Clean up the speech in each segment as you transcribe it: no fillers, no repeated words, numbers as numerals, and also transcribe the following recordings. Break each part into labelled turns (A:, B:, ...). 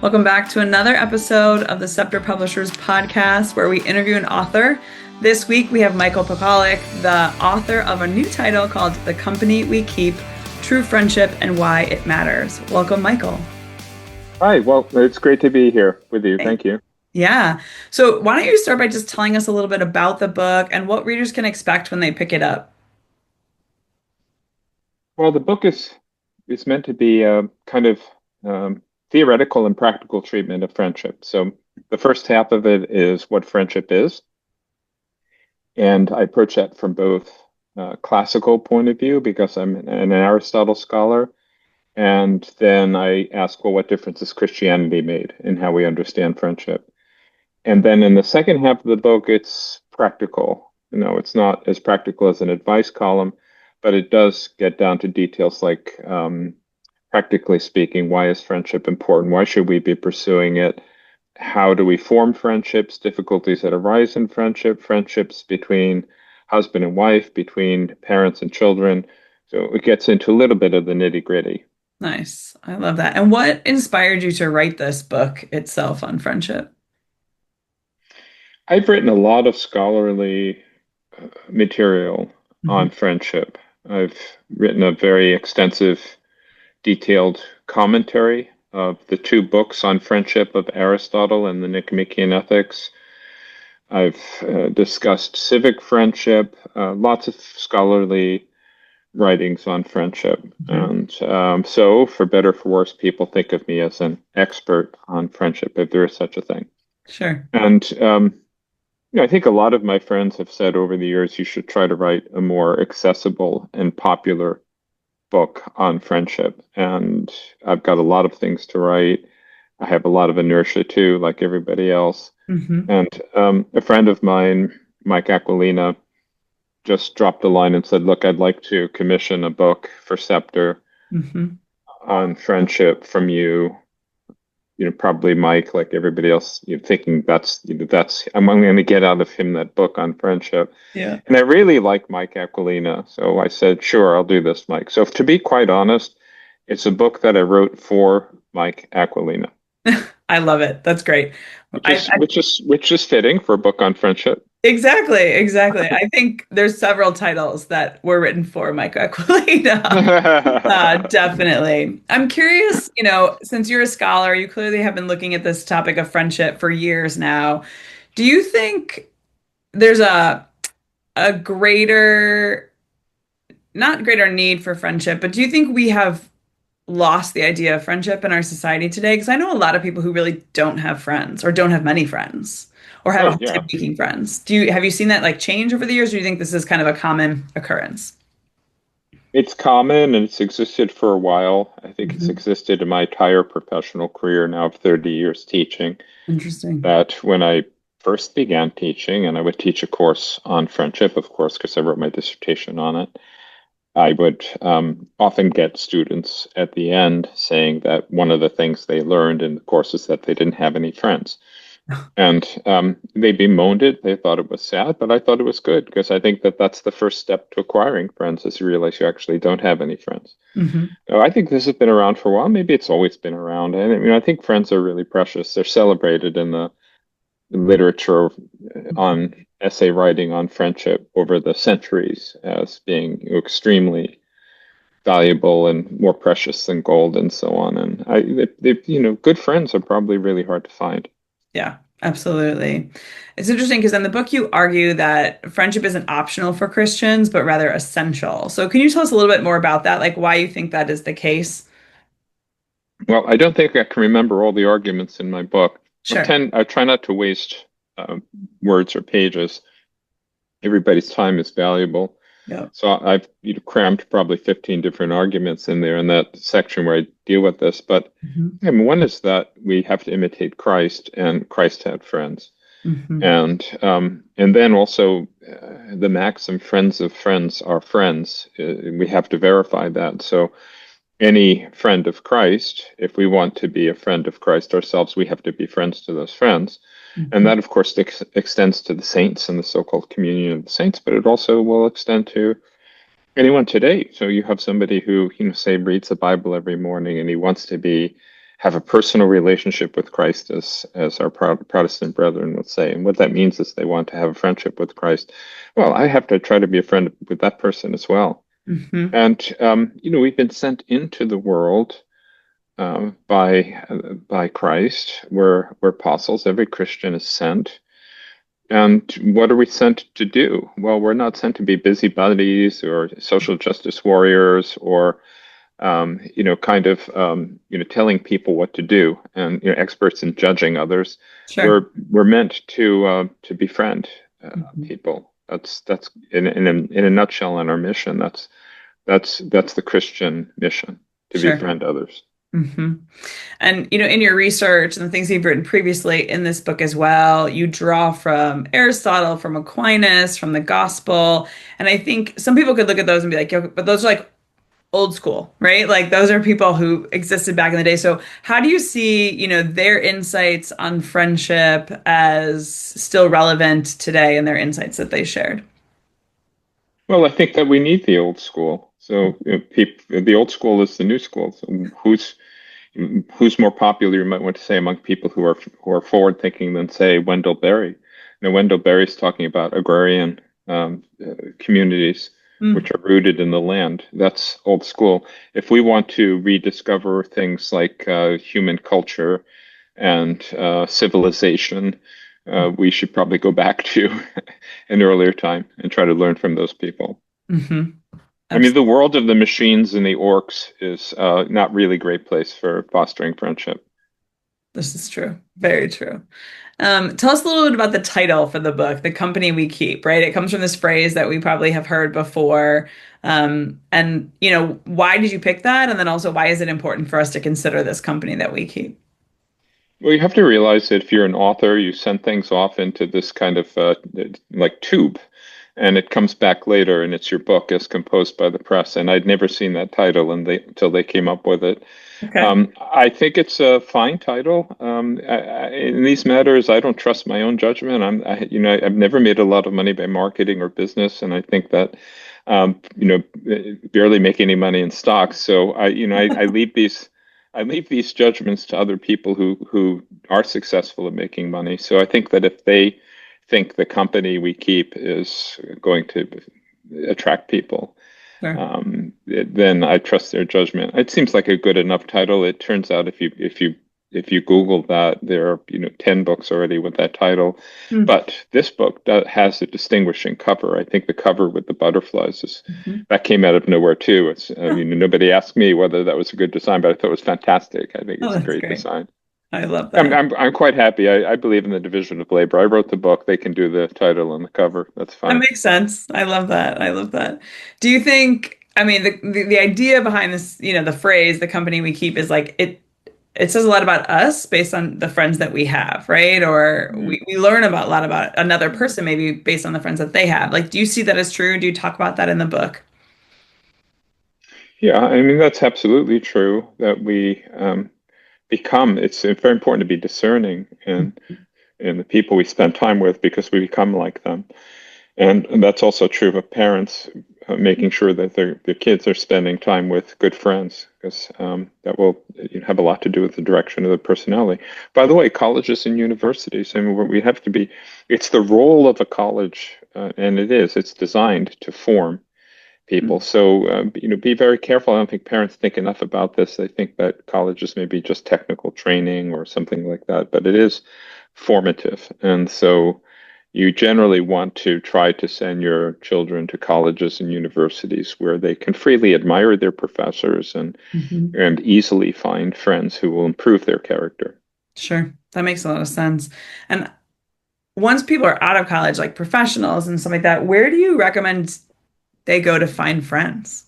A: Welcome back to another episode of the Scepter Publishers podcast where we interview an author. This week we have Michael Pakaluk, the author of a new title called The Company We Keep, True Friendship and Why It Matters. Welcome, Michael.
B: Hi, well, it's great to be here with you. Thank you.
A: Yeah. So why don't you start by just telling us a little bit about the book and what readers can expect when they pick it up?
B: Well, the book is meant to be a kind of theoretical and practical treatment of friendship. So the first half of it is what friendship is, and I approach that from both classical point of view because I'm an Aristotle scholar, and then I ask, well, what difference has Christianity made in how we understand friendship? And then in the second half of the book, it's practical. It's not as practical as an advice column, but it does get down to details like, practically speaking, why is friendship important? Why should we be pursuing it? How do we form friendships? Difficulties that arise in friendship, friendships between husband and wife, between parents and children. So it gets into a little bit of the nitty-gritty.
A: Nice. I love that. And what inspired you to write this book itself on friendship?
B: I've written a lot of scholarly material on
A: Mhm.
B: friendship. I've written a very extensive, detailed commentary of the two books on friendship of Aristotle and the Nicomachean Ethics. I've discussed civic friendship, lots of scholarly writings on friendship.
A: Mhm.
B: And so, for better or for worse, people think of me as an expert on friendship, if there is such a thing.
A: Sure.
B: And I think a lot of my friends have said over the years you should try to write a more accessible and popular book on friendship. And I've got a lot of things to write. I have a lot of inertia too, like everybody else.
A: Hmm.
B: And a friend of mine, Mike Aquilina, just dropped a line and said, "Look, I'd like to commission a book for Scepter
A: Hmm.
B: on friendship from you." Probably Mike, like everybody else, thinking that's I'm going to get out of him that book on friendship.
A: Yeah.
B: And I really like Mike Aquilina, so I said, "Sure, I'll do this, Mike." So to be quite honest, it's a book that I wrote for Mike Aquilina,
A: I love it. That's great.
B: which is which is which is fitting for a book on friendship.
A: Exactly, exactly. I think there's several titles that were written for Mike Aquilina. Definitely. I'm curious, since you're a scholar, you clearly have been looking at this topic of friendship for years now. Do you think there's a greater, not greater need for friendship, but do you think we have lost the idea of friendship in our society today? Because I know a lot of people who really don't have friends or don't have many friends or have a
B: Oh
A: hard
B: yeah,
A: time making friends. Have you seen that like change over the years, or do you think this is kind of a common occurrence?
B: it's common and it's existed for a while. I think it's
A: Hmm.
B: existed in my entire professional career now of 30 years teaching.
A: Interesting.
B: That when I first began teaching, and I would teach a course on friendship, of course, because I wrote my dissertation on it, I would often get students at the end saying that one of the things they learned in the course is that they didn't have any friends. And they bemoaned it. They thought it was sad, but I thought it was good because I think that that's the first step to acquiring friends is you realize you actually don't have any friends.
A: Hmm.
B: So I think this has been around for a while. Maybe it's always been around. And I think friends are really precious. They're celebrated in the literature on essay writing on friendship over the centuries as being extremely valuable and more precious than gold and so on. And good friends are probably really hard to find.
A: Yeah, absolutely. It's interesting because in the book you argue that friendship isn't optional for Christians, but rather essential. So can you tell us a little bit more about that, like why you think that is the case?
B: Well, I don't think I can remember all the arguments in my book.
A: Sure.
B: I try not to waste words or pages. Everybody's time is valuable.
A: Yeah.
B: So I've crammed probably 15 different arguments in there in that section where I deal with this. But
A: Hmm.
B: I mean, one is that we have to imitate Christ, and Christ had friends.
A: Hmm.
B: And then also the maxim "friends of friends are friends." We have to verify that. So any friend of Christ, if we want to be a friend of Christ ourselves, we have to be friends to those friends. And
A: Hmm.
B: that, of course, extends to the saints and the so-called communion of the saints, but it also will extend to anyone today. So you have somebody who, say, reads the Bible every morning and he wants to be have a personal relationship with Christ, as our Protestant brethren would say. And what that means is they want to have a friendship with Christ. Well, I have to try to be a friend with that person as well.
A: Hmm.
B: And we've been sent into the world by Christ. We're apostles. Every Christian is sent. And what are we sent to do? Well, we're not sent to be busybodies or social justice warriors or telling people what to do and experts in judging others.
A: Sure.
B: We're meant to befriend
A: Hmm.
B: people. That's in a nutshell in our mission. That's the Christian mission, to
A: Sure.
B: befriend others.
A: Hmm. And, in your research and the things you've written previously in this book as well, you draw from Aristotle, from Aquinas, from the gospel. And I think some people could look at those and be like, "Yo, but those are like old school, right? Like those are people who existed back in the day." So how do you see, their insights on friendship as still relevant today and their insights that they shared?
B: Well, I think that we need the old school. So the old school is the new school. So who's more popular, you might want to say, among people who are forward thinking than, say, Wendell Berry. Wendell Berry's talking about agrarian communities
A: Mm.
B: which are rooted in the land. That's old school. If we want to rediscover things like human culture and civilization, we should probably go back to an earlier time and try to learn from those people.
A: Hmm.
B: I mean, the world of the machines and the orcs is not really a great place for fostering friendship.
A: This is true. Very true. Tell us a little bit about the title for the book, The Company We Keep, right? It comes from this phrase that we probably have heard before. And, why did you pick that? And then also, why is it important for us to consider this company that we keep?
B: Well, you have to realize that if you're an author, you send things off into this kind of like tube, and it comes back later, and it's your book as composed by the press. And I'd never seen that title, until they came up with it.
A: Okay.
B: I think it's a fine title. In these matters, I don't trust my own judgment. I've never made a lot of money by marketing or business, and I think that, barely make any money in stocks. So I leave these judgments to other people who are successful at making money. So I think that if they think the company we keep is going to attract people,
A: Sure.
B: then I trust their judgment. It seems like a good enough title. It turns out if you Google that, there are 10 books already with that title.
A: Mm.
B: But this book has a distinguishing cover. I think the cover with the butterflies
A: Mhm.
B: that came out of nowhere too. I
A: Oh,
B: mean, nobody asked me whether that was a good design, but I thought it was fantastic. I think
A: oh,
B: it's a
A: that's
B: great
A: great.
B: design.
A: I love
B: I'm
A: that.
B: I'm I'm quite happy. I believe in the division of labor. I wrote the book. They can do the title and the cover. That's
A: That
B: fine.
A: makes sense. I love that. I love that. Do you think, I mean, the idea behind this, the phrase, the company we keep is like it says a lot about us based on the friends that we have, right? Or we learn about a lot about another person, maybe based on the friends that they have. Like, do you see that as true? Do you talk about that in the book?
B: Yeah, I mean that's absolutely true that we become. It's very important to be discerning in the people we spend time with because we become like them. And that's also true of parents, making sure that their kids are spending time with good friends, because that will have a lot to do with the direction of the personality. By the way, colleges and universities, I mean, we have to be, it's the role of a college, and it's designed to form people. So, be very careful. I don't think parents think enough about this. They think that colleges may be just technical training or something like that, but it is formative. And so, you generally want to try to send your children to colleges and universities where they can freely admire their professors
A: Mhm.
B: and easily find friends who will improve their character.
A: Sure. That makes a lot of sense. And once people are out of college, like professionals and stuff like that, where do you recommend they go to find friends?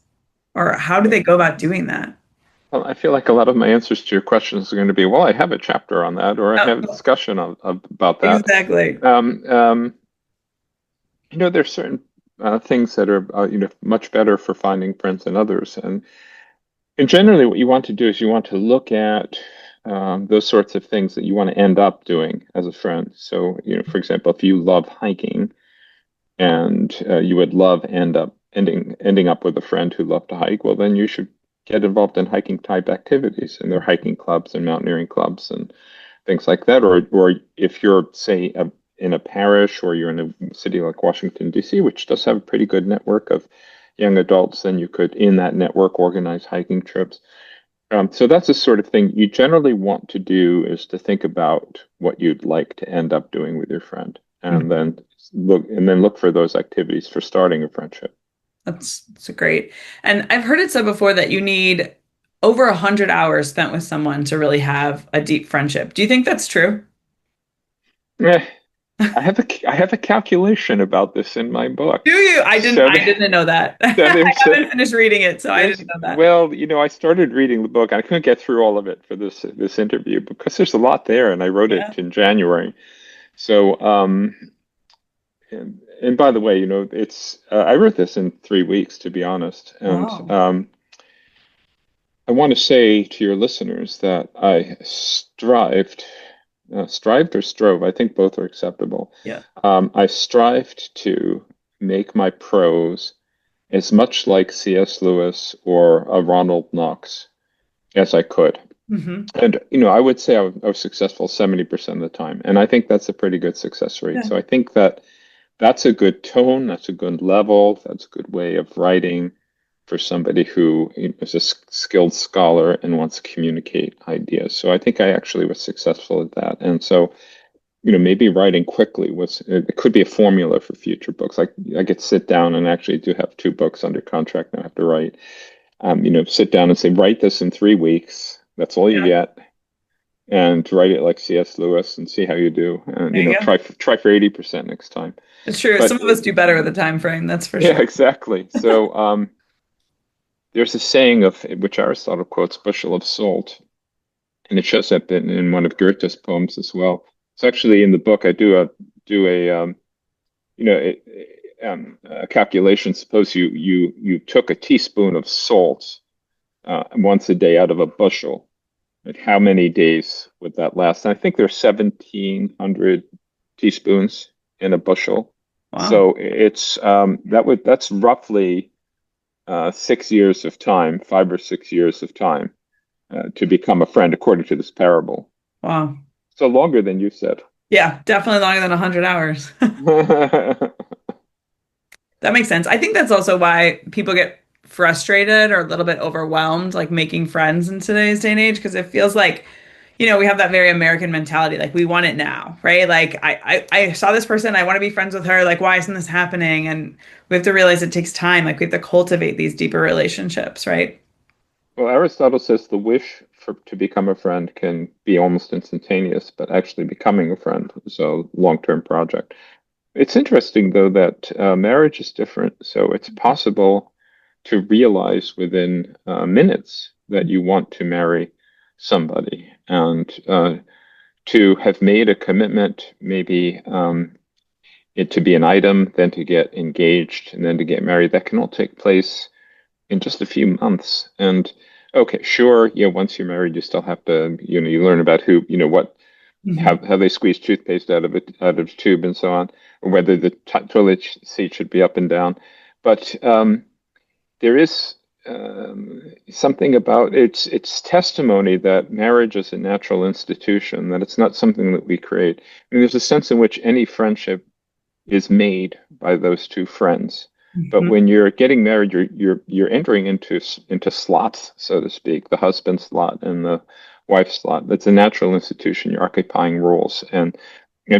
A: Or how do they go about doing that?
B: Well, I feel like a lot of my answers to your questions are going to be, well, I have a chapter on that, or I have a
A: Oh,
B: discussion about that.
A: exactly.
B: Um, um, there's certain things that are, much better for finding friends than others. And generally, what you want to do is you want to look at those sorts of things that you want to end up doing as a friend. So, for example, if you love hiking and you would love ending up with a friend who loved to hike, well, then you should get involved in hiking type activities, and there are hiking clubs and mountaineering clubs and things like that. Or if you're, say, in a parish, or you're in a city like Washington, D.C., which does have a pretty good network of young adults, then you could, in that network, organize hiking trips. So that's the sort of thing you generally want to do, is to think about what you'd like to end up doing with your friend, and
A: Mhm.
B: then look for those activities for starting a friendship.
A: That's great. And I've heard it said before that you need over 100 hours spent with someone to really have a deep friendship. Do you think that's true?
B: Eh, I have a calculation about this in my book.
A: Do you? I didn't
B: So,
A: I didn't know that.
B: so
A: I
B: there's
A: haven't finished reading it, so I
B: there's
A: didn't know that.
B: well, I started reading the book. I couldn't get through all of it for this interview because there's a lot there, and I wrote
A: Yeah.
B: it in January. So, and by the way, it's I wrote this in 3 weeks, to be honest, and
A: Wow.
B: I want to say to your listeners that I strived or strove, I think both are acceptable.
A: Yeah.
B: I strived to make my prose as much like C.S. Lewis or a Ronald Knox as I could.
A: Hmm.
B: And, I would say I was successful 70% of the time. And I think that's a pretty good success rate.
A: Yeah.
B: So I think that that's a good tone, that's a good level, that's a good way of writing for somebody who is a skilled scholar and wants to communicate ideas. So I think I actually was successful at that. And so, maybe writing quickly it could be a formula for future books. Like, I could sit down, and actually do have 2 books under contract now I have to write. Sit down and say, write this in 3 weeks. That's all you
A: Yeah.
B: get, and write it like C.S. Lewis and see how you do. And
A: There you go.
B: try for 80% next time.
A: It's true. Some
B: But
A: of us do better with the time frame, that's for
B: yeah,
A: sure.
B: exactly. So there's a saying of which Aristotle quotes, "bushel of salt," and it shows up in one of Goethe's poems as well. So actually, in the book, I do a calculation. Suppose you took a teaspoon of salt once a day out of a bushel. Like, how many days would that last? And I think there's 1,700 teaspoons in a bushel.
A: Wow.
B: So that's roughly 6 years of time, 5 or 6 years of time to become a friend, according to this parable.
A: Wow.
B: So longer than you said.
A: Yeah, definitely longer than 100 hours. That makes sense. I think that's also why people get frustrated or a little bit overwhelmed, like making friends in today's day and age, because it feels like, we have that very American mentality, like we want it now, right? Like I saw this person, I want to be friends with her. Like, why isn't this happening? And we have to realize it takes time. Like we have to cultivate these deeper relationships, right?
B: Well, Aristotle says the wish to become a friend can be almost instantaneous, but actually becoming a friend is a long-term project. It's interesting, though, that marriage is different. So it's possible to realize within minutes that you want to marry somebody, and to have made a commitment, maybe it to be an item, then to get engaged, and then to get married. That can all take place in just a few months. And okay, sure, yeah, once you're married, you still have to, you learn about who, what,
A: Mhm.
B: how they squeeze toothpaste out of a tube and so on, or whether the toilet seat should be up and down. But there is something about it's testimony that marriage is a natural institution, that it's not something that we create. I mean, there's a sense in which any friendship is made by those two friends. But
A: Mhm.
B: when you're getting married, you're entering into slots, so to speak, the husband slot and the wife slot. That's a natural institution. You're occupying roles, and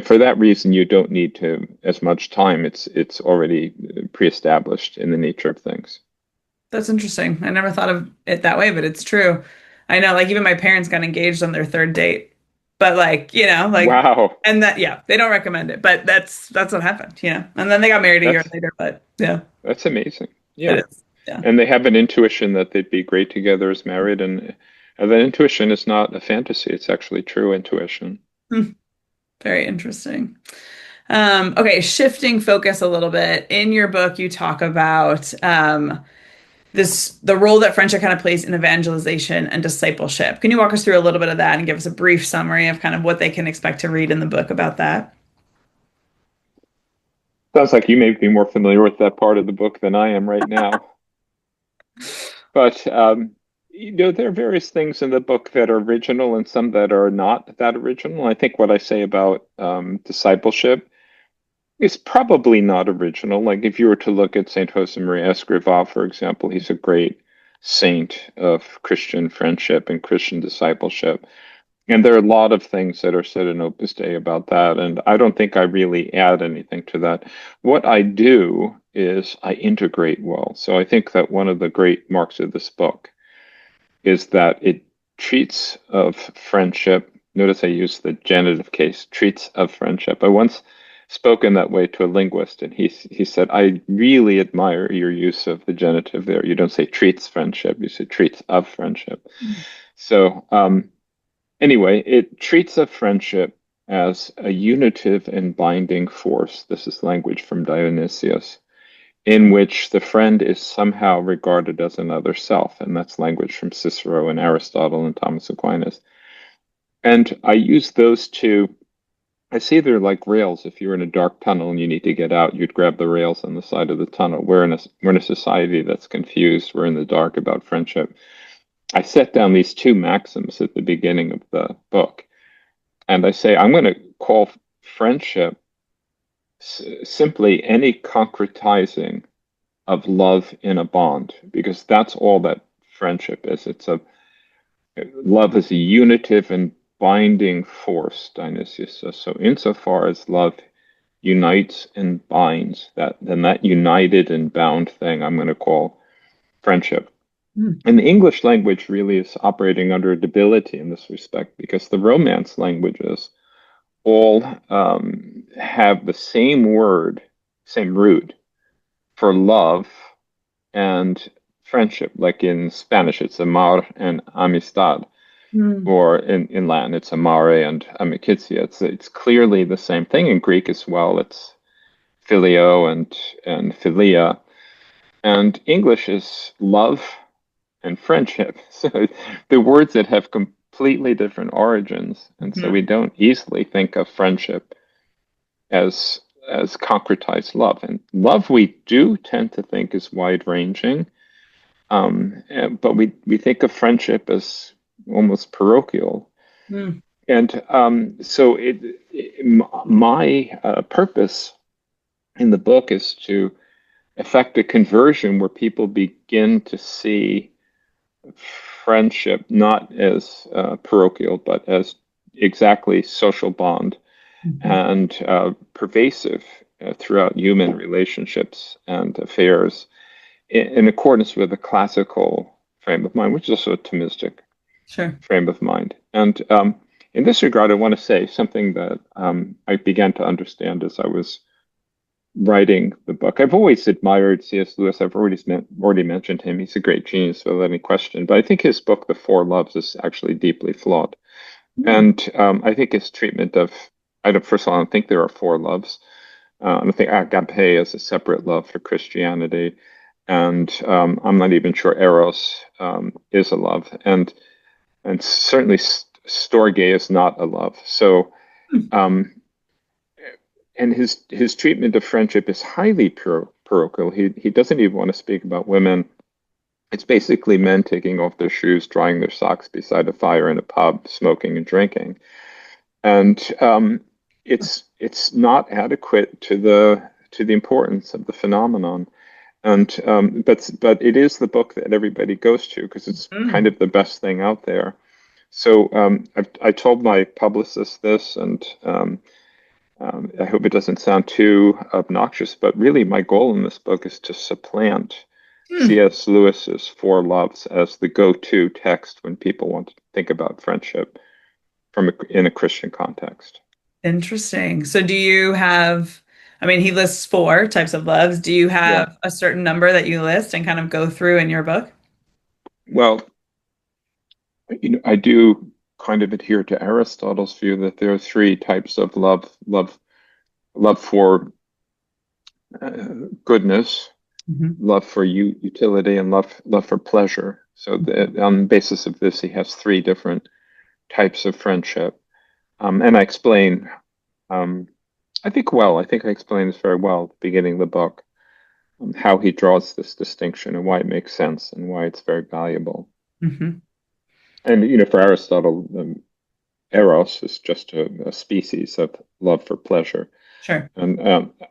B: for that reason, you don't need to as much time. It's already pre-established in the nature of things.
A: That's interesting. I never thought of it that way, but it's true. I know, like even my parents got engaged on their third date. But like,
B: Wow,
A: and that yeah, they don't recommend it, but that's what happened. And then they got married a year
B: that's
A: later, but yeah,
B: that's amazing.
A: it
B: Yeah,
A: is. Yeah.
B: and they have an intuition that they'd be great together as married, and that intuition is not a fantasy. It's actually true intuition.
A: Hmm. Very interesting. Okay, shifting focus a little bit. In your book, you talk about the role that friendship kind of plays in evangelization and discipleship. Can you walk us through a little bit of that and give us a brief summary of kind of what they can expect to read in the book about that?
B: Sounds like you may be more familiar with that part of the book than I am right now. But there are various things in the book that are original and some that are not that original. I think what I say about discipleship is probably not original. Like if you were to look at Saint Josemaria Escrivá, for example, he's a great saint of Christian friendship and Christian discipleship. And there are a lot of things that are said in Opus Dei about that, and I don't think I really add anything to that. What I do is I integrate well. So I think that one of the great marks of this book is that it treats of friendship. Notice I use the genitive case, treats of friendship. I once spoke in that way to a linguist, and he said, I really admire your use of the genitive there. You don't say treats friendship, you say treats of friendship. So anyway, it treats of friendship as a unitive and binding force. This is language from Dionysius, in which the friend is somehow regarded as another self. And that's language from Cicero and Aristotle and Thomas Aquinas. And I use those two. I see they're like rails. If you're in a dark tunnel and you need to get out, you'd grab the rails on the side of the tunnel. We're in a society that's confused. We're in the dark about friendship. I set down these two maxims at the beginning of the book. And I say, I'm going to call friendship simply any concretizing of love in a bond, because that's all that friendship is. Love is a unitive and binding force, Dionysius says. So insofar as love unites and binds, then that united and bound thing I'm going to call friendship. And the English language really is operating under a debility in this respect, because the Romance languages all have the same word, same root for love and friendship. Like in Spanish, it's amar and amistad,
A: Mm.
B: or in Latin, it's amare and amicitia. It's clearly the same thing. In Greek as well, it's filio and philia. And English is love and friendship. So the words that have completely different origins, and so we don't easily think of friendship as concretized love. And love we do tend to think is wide ranging, but we think of friendship as almost parochial.
A: Mm.
B: And so my purpose in the book is to effect a conversion where people begin to see friendship not as parochial, but as exactly social bond and pervasive throughout human relationships and affairs in accordance with a classical frame of mind, which is also a Thomistic
A: Sure.
B: frame of mind. And in this regard, I want to say something that I began to understand as I was writing the book. I've always admired C.S. Lewis. I've already mentioned him. He's a great genius without any question. But I think his book, The Four Loves, is actually deeply flawed. And I think his treatment of, first of all, I don't think there are four loves. I don't think agape is a separate love for Christianity. And I'm not even sure eros is a love. And certainly storge is not a love. So, and his treatment of friendship is highly parochial. He doesn't even want to speak about women. It's basically men taking off their shoes, drying their socks beside a fire in a pub, smoking and drinking, and it's not adequate to the importance of the phenomenon. And but it is the book that everybody goes to because it's kind of the best thing out there. So I told my publicist this, and I hope it doesn't sound too obnoxious, but really my goal in this book is to supplant C.S. Lewis's Four Loves as the go-to text when people want to think about friendship in a Christian context.
A: Interesting. So do you have, I mean, he lists four types of loves. Do you
B: Yeah.
A: have a certain number that you list and kind of go through in your book?
B: Well, I do kind of adhere to Aristotle's view that there are three types of love: love for goodness, love for utility, and love for pleasure. So on the basis of this, he has three different types of friendship. And I explain, I think I explain this very well at the beginning of the book, how he draws this distinction and why it makes sense and why it's very valuable.
A: Hmm.
B: And, for Aristotle, eros is just a species of love for pleasure.
A: Sure.
B: And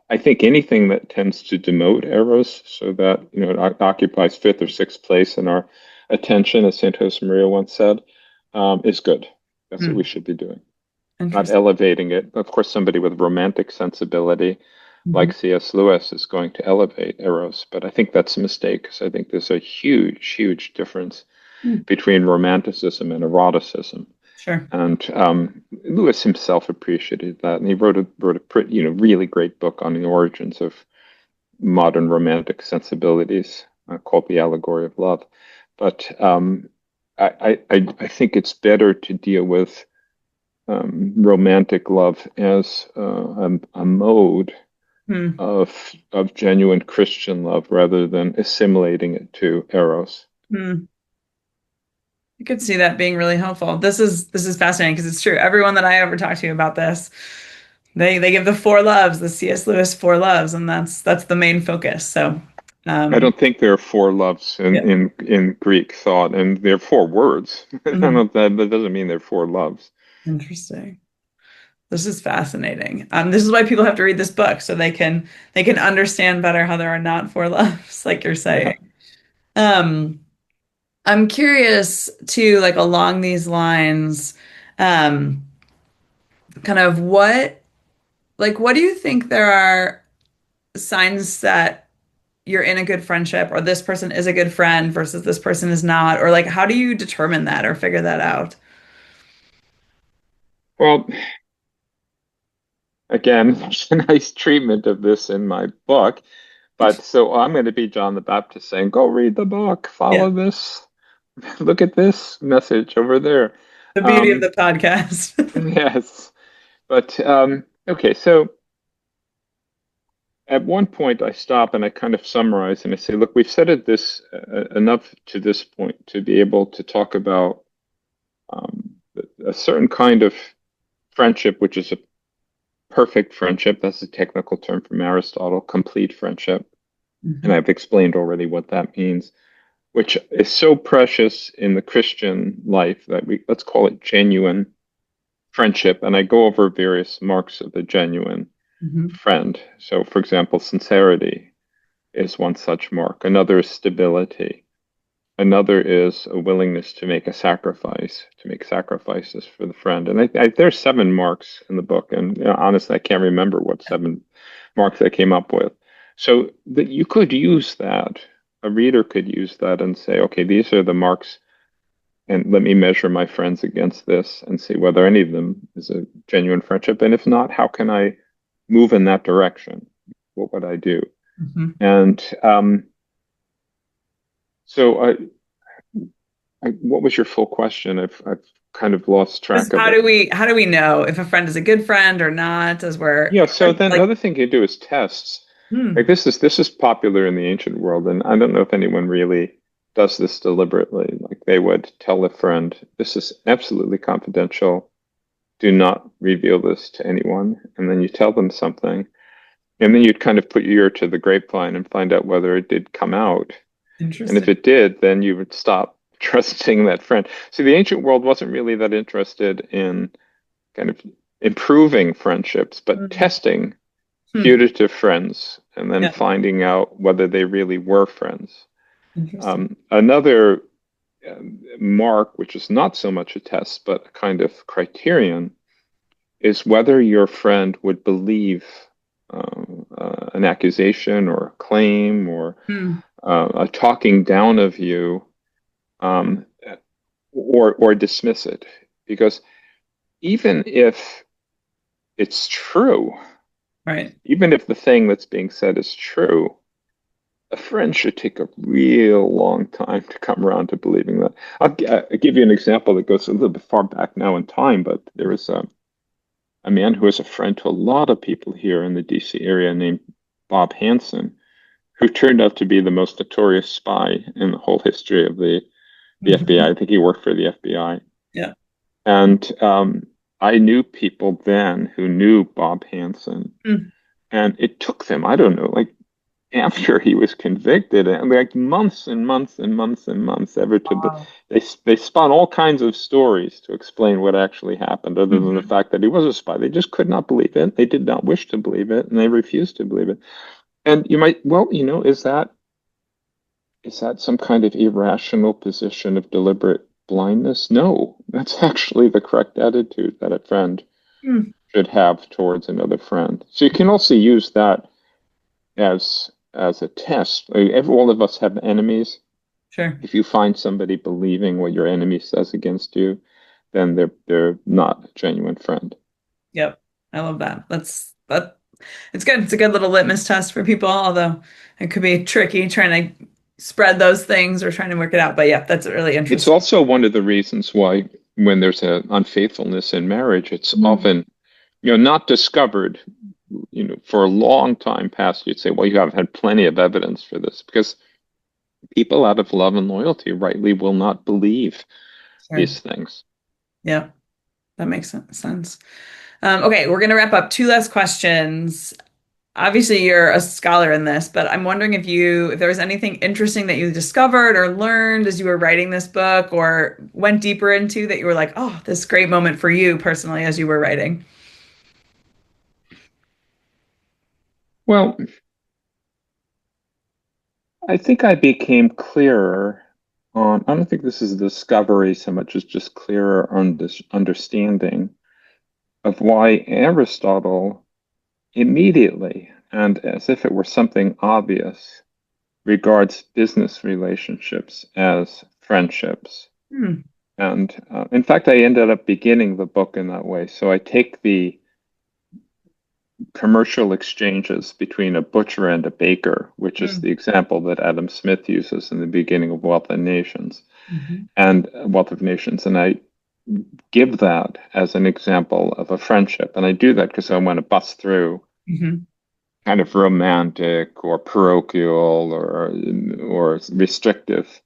B: I think anything that tends to demote eros, so that it occupies fifth or sixth place in our attention, as Saint Josemaria once said, is good. That's what we
A: Hmm.
B: should be doing, not
A: Interesting.
B: elevating it. Of course, somebody with romantic sensibility,
A: Hmm.
B: like C.S. Lewis, is going to elevate eros, but I think that's a mistake because I think there's a huge, huge difference
A: Hmm.
B: between romanticism and eroticism.
A: Sure.
B: And Lewis himself appreciated that, and he wrote a pretty, really great book on the origins of modern romantic sensibilities, called The Allegory of Love. But I think it's better to deal with romantic love as a mode
A: Hmm.
B: of genuine Christian love rather than assimilating it to eros.
A: Hmm. I could see that being really helpful. This is fascinating because it's true. Everyone that I ever talk to about this, they give the four loves, the C.S. Lewis four loves, and that's the main focus. So,
B: I
A: um,
B: don't think there are four loves
A: yeah.
B: in Greek thought, and there are four words. I don't
A: Mhm.
B: know that doesn't mean there are four loves.
A: Interesting. This is fascinating. This is why people have to read this book so they can understand better how there are not four loves, like you're saying.
B: Yeah.
A: Um, I'm curious too, like along these lines, um, kind of what do you think there are signs that you're in a good friendship or this person is a good friend versus this person is not? Or like how do you determine that or figure that out?
B: Well, again, there's a nice treatment of this in my book. But so I'm going to be John the Baptist saying, go read the book,
A: Yeah,
B: follow this, look at this message over there.
A: the beauty of
B: Um,
A: the podcast.
B: yes. But okay, so at one point I stop and I kind of summarize and I say, look, we've said it this enough to this point to be able to talk about um, a certain kind of friendship, which is a perfect friendship. That's a technical term from Aristotle, complete friendship. And
A: Mhm.
B: I've explained already what that means, which is so precious in the Christian life that let's call it genuine friendship. And I go over various marks of the genuine
A: Mhm.
B: friend. So, for example, sincerity is one such mark. Another is stability. Another is a willingness to make a sacrifice, to make sacrifices for the friend. And there's seven marks in the book, and honestly, I can't remember what seven marks I came up with. So that you could use that, a reader could use that and say, okay, these are the marks, and let me measure my friends against this and see whether any of them is a genuine friendship. And if not, how can I move in that direction? What would I do?
A: Mhm.
B: And so what was your full question? I've kind of lost
A: Just
B: track of it.
A: how do we know if a friend is a good friend or not as we're
B: Yeah, so then the
A: like
B: other thing you do is tests. Like
A: hmm,
B: this is popular in the ancient world, and I don't know if anyone really does this deliberately. Like they would tell a friend, this is absolutely confidential. Do not reveal this to anyone. And then you tell them something, and then you'd kind of put your ear to the grapevine and find out whether it did come out. And if
A: interesting.
B: it did, then you would stop trusting that friend. See, the ancient world wasn't really that interested in kind of improving friendships, but
A: Hmm.
B: testing
A: Hmm.
B: putative friends and then
A: Yeah,
B: finding out whether they really were friends.
A: interesting.
B: Another mark, which is not so much a test, but a kind of criterion, is whether your friend would believe an accusation or a claim or
A: Hmm.
B: a talking down of you, um, or dismiss it. Because even if it's true,
A: Right.
B: even if the thing that's being said is true, a friend should take a real long time to come around to believing that. I'll give you an example that goes a little bit far back now in time, but there was a man who was a friend to a lot of people here in the DC area named Bob Hansen, who turned out to be the most notorious spy in the whole history of the FBI.
A: Mhm.
B: I think he worked for the FBI.
A: Yeah.
B: And I knew people then who knew Bob Hansen,
A: Hmm.
B: and it took them, I don't know, like after he was convicted, and like months and months and months and months,
A: Wow.
B: they spun all kinds of stories to explain what actually happened, other than the
A: Mhm.
B: fact that he was a spy. They just could not believe it. They did not wish to believe it, and they refused to believe it. And you might, well, is that some kind of irrational position of deliberate blindness? No, that's actually the correct attitude that a friend
A: Mm.
B: should have towards another friend. So you can also use that as a test. Like, all of us have enemies.
A: Sure.
B: If you find somebody believing what your enemy says against you, then they're not a genuine friend.
A: Yep. I love that. That it's good. It's a good little litmus test for people, although it could be tricky trying to spread those things or trying to work it out. But yeah, that's really
B: It's
A: interesting.
B: also one of the reasons why when there's an unfaithfulness in marriage, it's
A: Mm.
B: often, not discovered, for a long time past. You'd say, well, you have had plenty of evidence for this because people out of love and loyalty rightly will not believe
A: Sure.
B: these things.
A: Yeah, that makes sense. Okay, we're gonna wrap up. Two last questions. Obviously, you're a scholar in this, but I'm wondering if there was anything interesting that you discovered or learned as you were writing this book or went deeper into that you were like, oh, this great moment for you personally as you were writing.
B: Well, I think I became clearer I don't think this is a discovery so much as just clearer on this understanding of why Aristotle immediately, and as if it were something obvious, regards business relationships as friendships.
A: Hmm.
B: And in fact, I ended up beginning the book in that way. So I take the commercial exchanges between a butcher and a baker, which is
A: Hmm.
B: the example that Adam Smith uses in the beginning of
A: Mhm.
B: Wealth of Nations, and I give that as an example of a friendship. And I do that because I want to bust through
A: Mhm.
B: kind of romantic or parochial or restrictive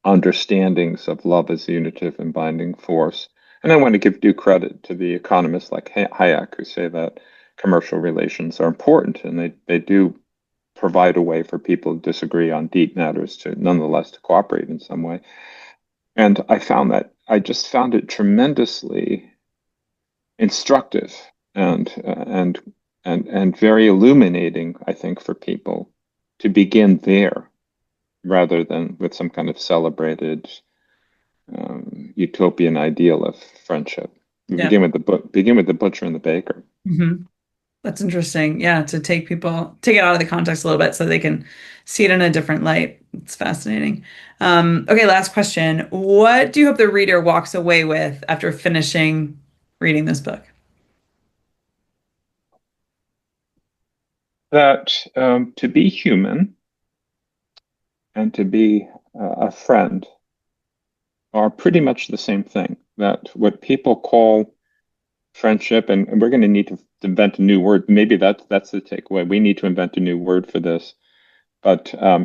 B: understandings of love as a unitive and binding force. And I want to give due credit to the economists like Hayek who say that commercial relations are important and they do provide a way for people to disagree on deep matters to nonetheless to cooperate in some way. And I just found it tremendously instructive and and very illuminating, I think, for people to begin there rather than with some kind of celebrated utopian ideal of friendship. We
A: Yeah.
B: begin with the butcher and the baker.
A: Mhm. That's interesting. Yeah, to take it out of the context a little bit so they can see it in a different light. It's fascinating. Okay, last question. What do you hope the reader walks away with after finishing reading this book?
B: That to be human and to be a friend are pretty much the same thing. That what people call friendship, and we're going to need to invent a new word. Maybe that's the takeaway. We need to invent a new word for this. But uh,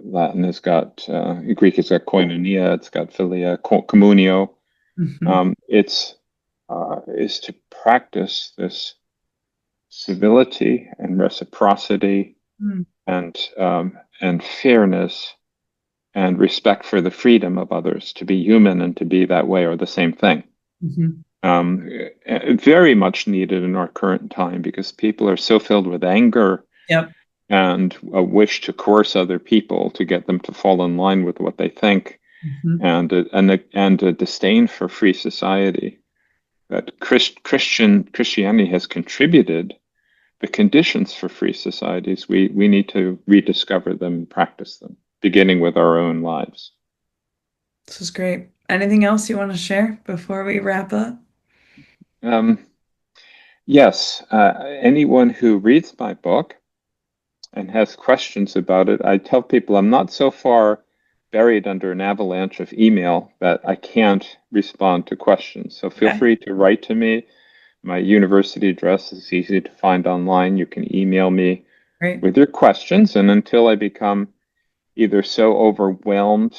B: Latin has got Greek has got koinonia, it's got philia, communio.
A: Hmm.
B: It's is to practice this civility and reciprocity and fairness and respect for the freedom of others to be human and to be that way are the same thing.
A: Hmm.
B: Um, Very much needed in our current time because people are so filled with anger
A: Yep.
B: and a wish to coerce other people to get them to fall in line with what they think,
A: Hmm.
B: and a disdain for free society that Christianity has contributed the conditions for free societies. We need to rediscover them and practice them, beginning with our own lives.
A: This is great. Anything else you want to share before we wrap up?
B: Um, yes, anyone who reads my book and has questions about it, I tell people I'm not so far buried under an avalanche of email that I can't respond to questions. So feel
A: Okay,
B: free to write to me. My university address is easy to find online. You can email me
A: great.
B: with your questions, and until I become either so overwhelmed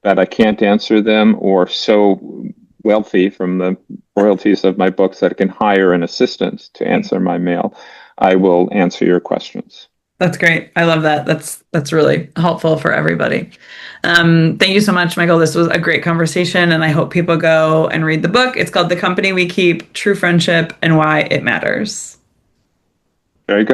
B: that I can't answer them, or so wealthy from the royalties of my books that I can hire an assistant to answer my mail, I will answer your questions.
A: That's great. I love that. That's really helpful for everybody. Thank you so much, Michael. This was a great conversation, and I hope people go and read the book. It's called The Company We Keep: True Friendship and Why It Matters.
B: Very good.